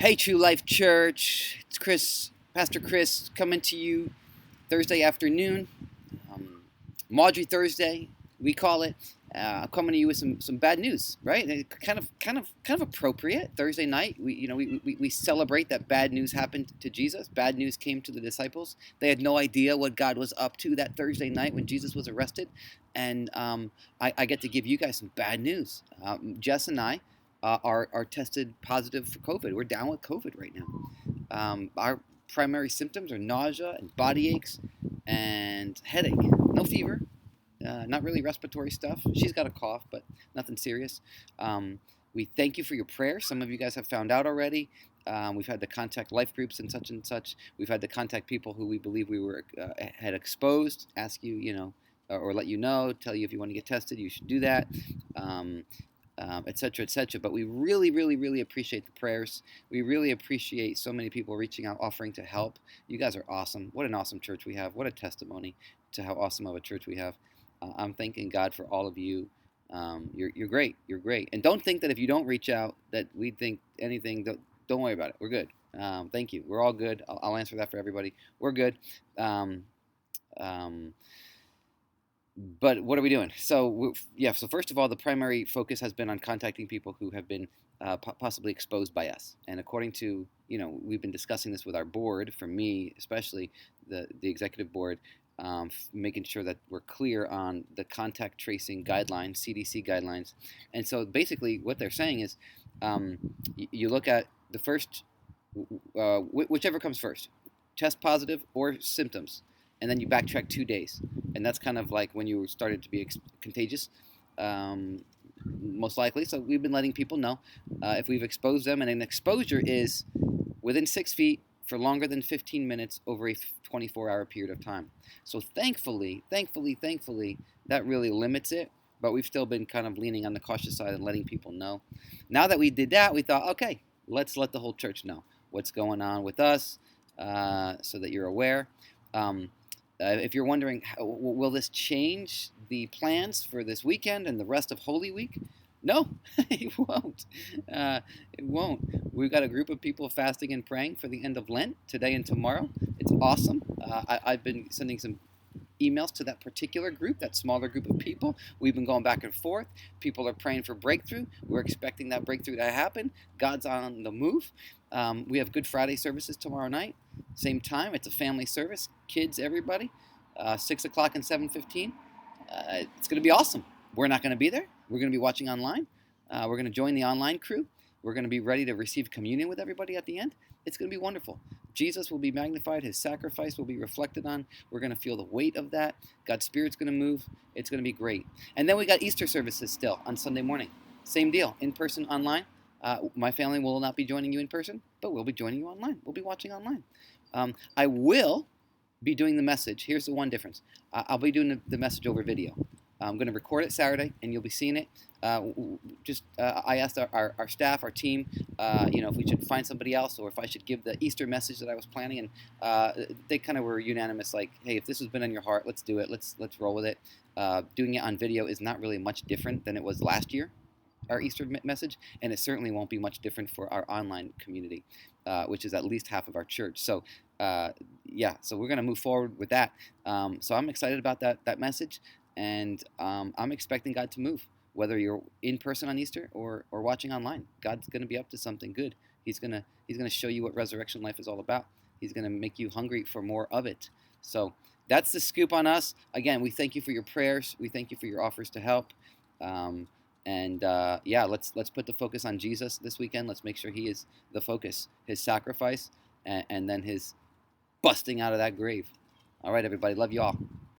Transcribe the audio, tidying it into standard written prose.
Hey, True Life Church. It's Chris, Pastor Chris, coming to you Thursday afternoon. Maudry Thursday, we call it. Coming to you with some bad news, right? And kind of appropriate. Thursday night, we celebrate that bad news happened to Jesus. Bad news came to the disciples. They had no idea what God was up to that Thursday night when Jesus was arrested, and I get to give you guys some bad news. Jess and I are tested positive for COVID. We're down with COVID right now. Our primary symptoms are nausea and body aches and headache. No fever. Not really respiratory stuff. She's got a cough, but nothing serious. We thank you for your prayers. Some of you guys have found out already. We've had to contact life groups and such. We've had to contact people who we believe we were had exposed. Ask you, or let you know. Tell you if you want to get tested, you should do that. Et cetera, et cetera. But we really, really, really appreciate the prayers. We really appreciate so many people reaching out, offering to help. You guys are awesome. What an awesome church we have. What a testimony to how awesome of a church we have. I'm thanking God for all of you. You're great. You're great. And don't think that if you don't reach out that we think anything. Don't worry about it. We're good. Thank you. We're all good. I'll answer that for everybody. We're good. But what are we doing? So first of all, the primary focus has been on contacting people who have been possibly exposed by us. And according to, we've been discussing this with our board, for me especially, the executive board, making sure that we're clear on the contact tracing guidelines, CDC guidelines. And so basically what they're saying is you look at the first, whichever comes first, test positive or symptoms, and then you backtrack 2 days. And that's kind of like when you started to be contagious, most likely. So we've been letting people know if we've exposed them. And an exposure is within 6 feet for longer than 15 minutes over a 24-hour period of time. So thankfully, that really limits it. But we've still been kind of leaning on the cautious side and letting people know. Now that we did that, we thought, okay, let's let the whole church know what's going on with us so that you're aware. If you're wondering, will this change the plans for this weekend and the rest of Holy Week? No, it won't. It won't. We've got a group of people fasting and praying for the end of Lent, today and tomorrow. It's awesome. I've been sending some emails to that particular group, that smaller group of people. We've been going back and forth. People are praying for breakthrough. We're expecting that breakthrough to happen. God's on the move. We have Good Friday services tomorrow night. Same time. It's a family service. Kids, everybody. 6 o'clock and 7:15. It's going to be awesome. We're not going to be there. We're going to be watching online. We're going to join the online crew. We're going to be ready to receive communion with everybody at the end. It's going to be wonderful. Jesus will be magnified. His sacrifice will be reflected on. We're going to feel the weight of that. God's Spirit's going to move. It's going to be great. And then we got Easter services still on Sunday morning. Same deal. In person, online. My family will not be joining you in person, but we'll be joining you online. We'll be watching online. I will be doing the message. Here's the one difference. I'll be doing the message over video. I'm going to record it Saturday, and you'll be seeing it. I asked our staff, our team, if we should find somebody else or if I should give the Easter message that I was planning, and they kind of were unanimous, like, hey, if this has been on your heart, let's do it. Let's roll with it. Doing it on video is not really much different than it was last year, our Easter message, and it certainly won't be much different for our online community, which is at least half of our church. So, so we're going to move forward with that. So I'm excited about that message, and I'm expecting God to move, whether you're in person on Easter or watching online. God's going to be up to something good. He's going to show you what resurrection life is all about. He's going to make you hungry for more of it. So that's the scoop on us. Again, we thank you for your prayers. We thank you for your offers to help. Let's put the focus on Jesus this weekend. Let's make sure he is the focus, his sacrifice, and then his busting out of that grave. All right, everybody. Love you all.